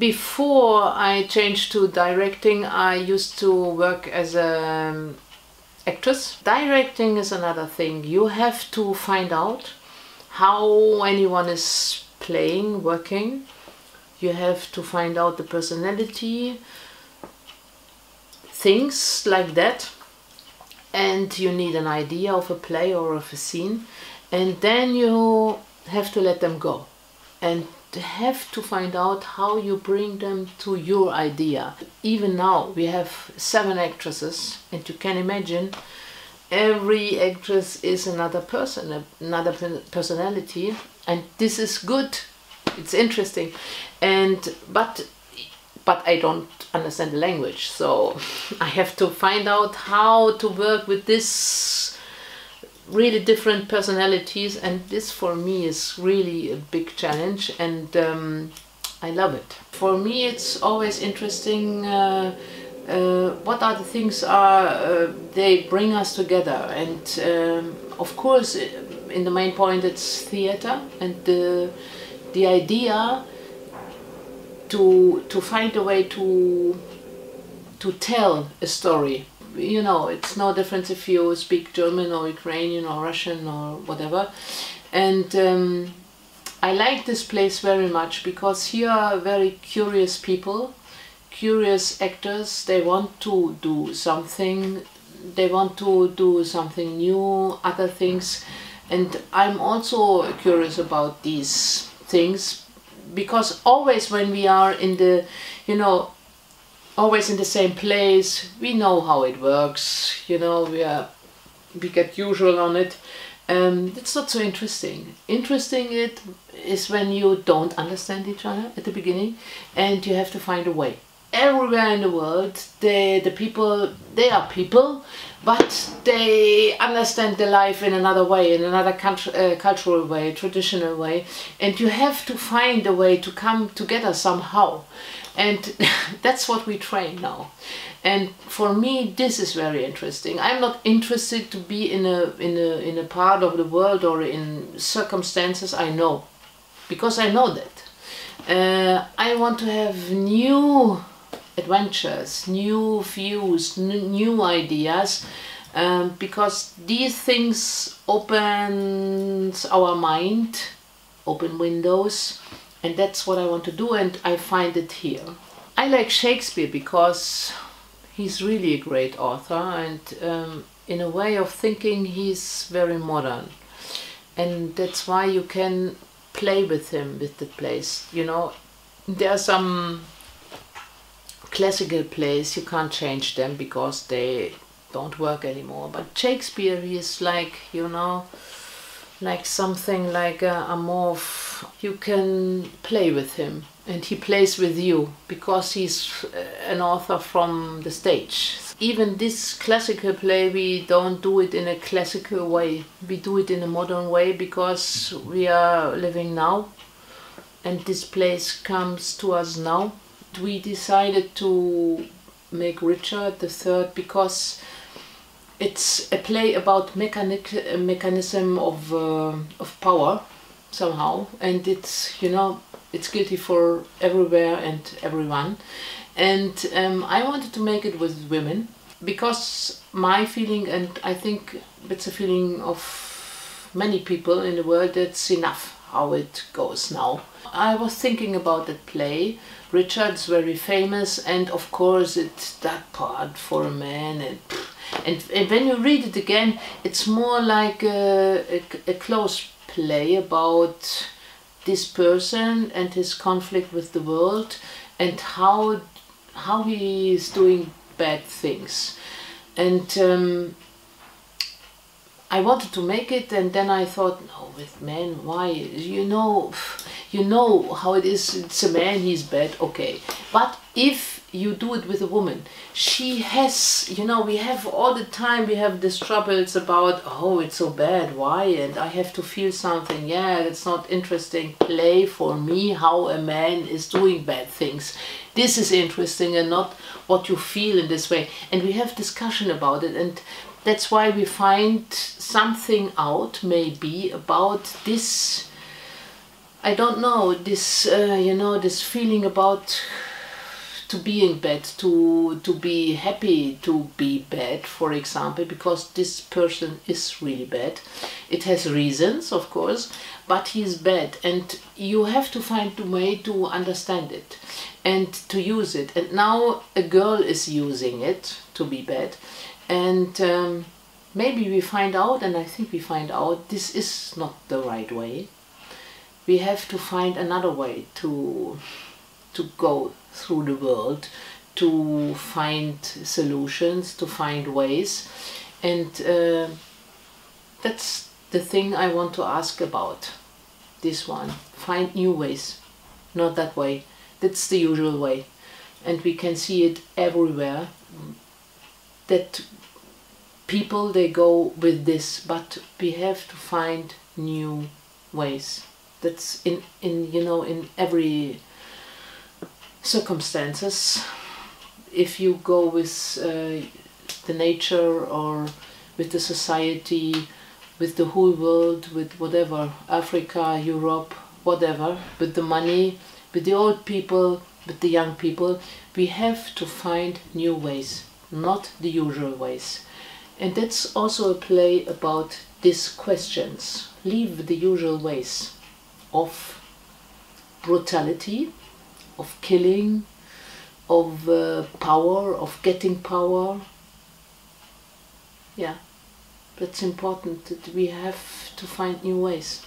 Before I changed to directing, I used to work as a actress. Directing is another thing. You have to find out how anyone is playing, working. You have to find out the personality, things like that. And you need an idea of a play or of a scene. And then you have to let them go. And have to find out how you bring them to your idea. Even now we have 7 actresses, and you can imagine every actress is another person, another personality, and this is good. It's interesting, and but I don't understand the language, so I have to find out how to work with this really different personalities, and this for me is really a big challenge, and I love it. For me it's always interesting what are the things they bring us together, and of course in the main point it's theater, and the idea to find a way to tell a story. You know, it's no difference if you speak German or Ukrainian or Russian or whatever. And I like this place very much because here are very curious people, curious actors. They want to do something, they want to do something new, other things. And I'm also curious about these things, because always when we are in the, you know, always in the same place, we know how it works, you know, we get usual on it. It's not so interesting. Interesting it is when you don't understand each other at the beginning and you have to find a way. Everywhere in the world, the people, they are people, but they understand the life in another way, in another cultural way, traditional way, and you have to find a way to come together somehow. And that's what we train now. And for me, this is very interesting. I'm not interested to be in a part of the world or in circumstances I know, because I know that. I want to have new adventures, new views, new ideas, because these things open our mind, open windows. And that's what I want to do, and I find it here. I like Shakespeare because he's really a great author, and in a way of thinking he's very modern. And that's why you can play with him, with the plays. You know, there are some classical plays, you can't change them because they don't work anymore. But Shakespeare, he is like, you know, like something like a morph. You can play with him and he plays with you because he's an author from the stage. Even this classical play, we don't do it in a classical way. We do it in a modern way because we are living now and this place comes to us now. We decided to make Richard III because it's a play about mechanism of power somehow, and it's, you know, it's guilty for everywhere and everyone. And I wanted to make it with women because my feeling, and I think it's a feeling of many people in the world, that's enough how it goes now. I was thinking about that play. Richard's very famous, and of course it's that part for a man, and when you read it again, it's more like a close play about this person and his conflict with the world and how he is doing bad things. And I wanted to make it, and then I thought, no, with men, why? You know how it is. It's a man, he's bad, okay. But if you do it with a woman, she has, you know, we have all the time, we have these troubles about, oh, it's so bad, why? And I have to feel something. Yeah, it's not interesting. Play for me how a man is doing bad things. This is interesting, and not what you feel in this way. And we have discussion about it, and that's why we find something out, maybe, about this I don't know, this you know, this feeling about to being bad, to be happy to be bad, for example, because this person is really bad. It has reasons, of course, but he's bad, and you have to find a way to understand it and to use it. And now a girl is using it to be bad, and maybe we find out, and I think we find out, this is not the right way. We have to find another way to go through the world, to find solutions, to find ways, and that's the thing I want to ask about. This one, find new ways, not that way. That's the usual way, and we can see it everywhere, that people, they go with this, but we have to find new ways. That's in you know, in every circumstances. If you go with the nature, or with the society, with the whole world, with whatever, Africa, Europe, whatever, with the money, with the old people, with the young people, we have to find new ways, not the usual ways. And that's also a play about these questions. Leave the usual ways of brutality, of killing, of power, of getting power. Yeah, that's important, that we have to find new ways.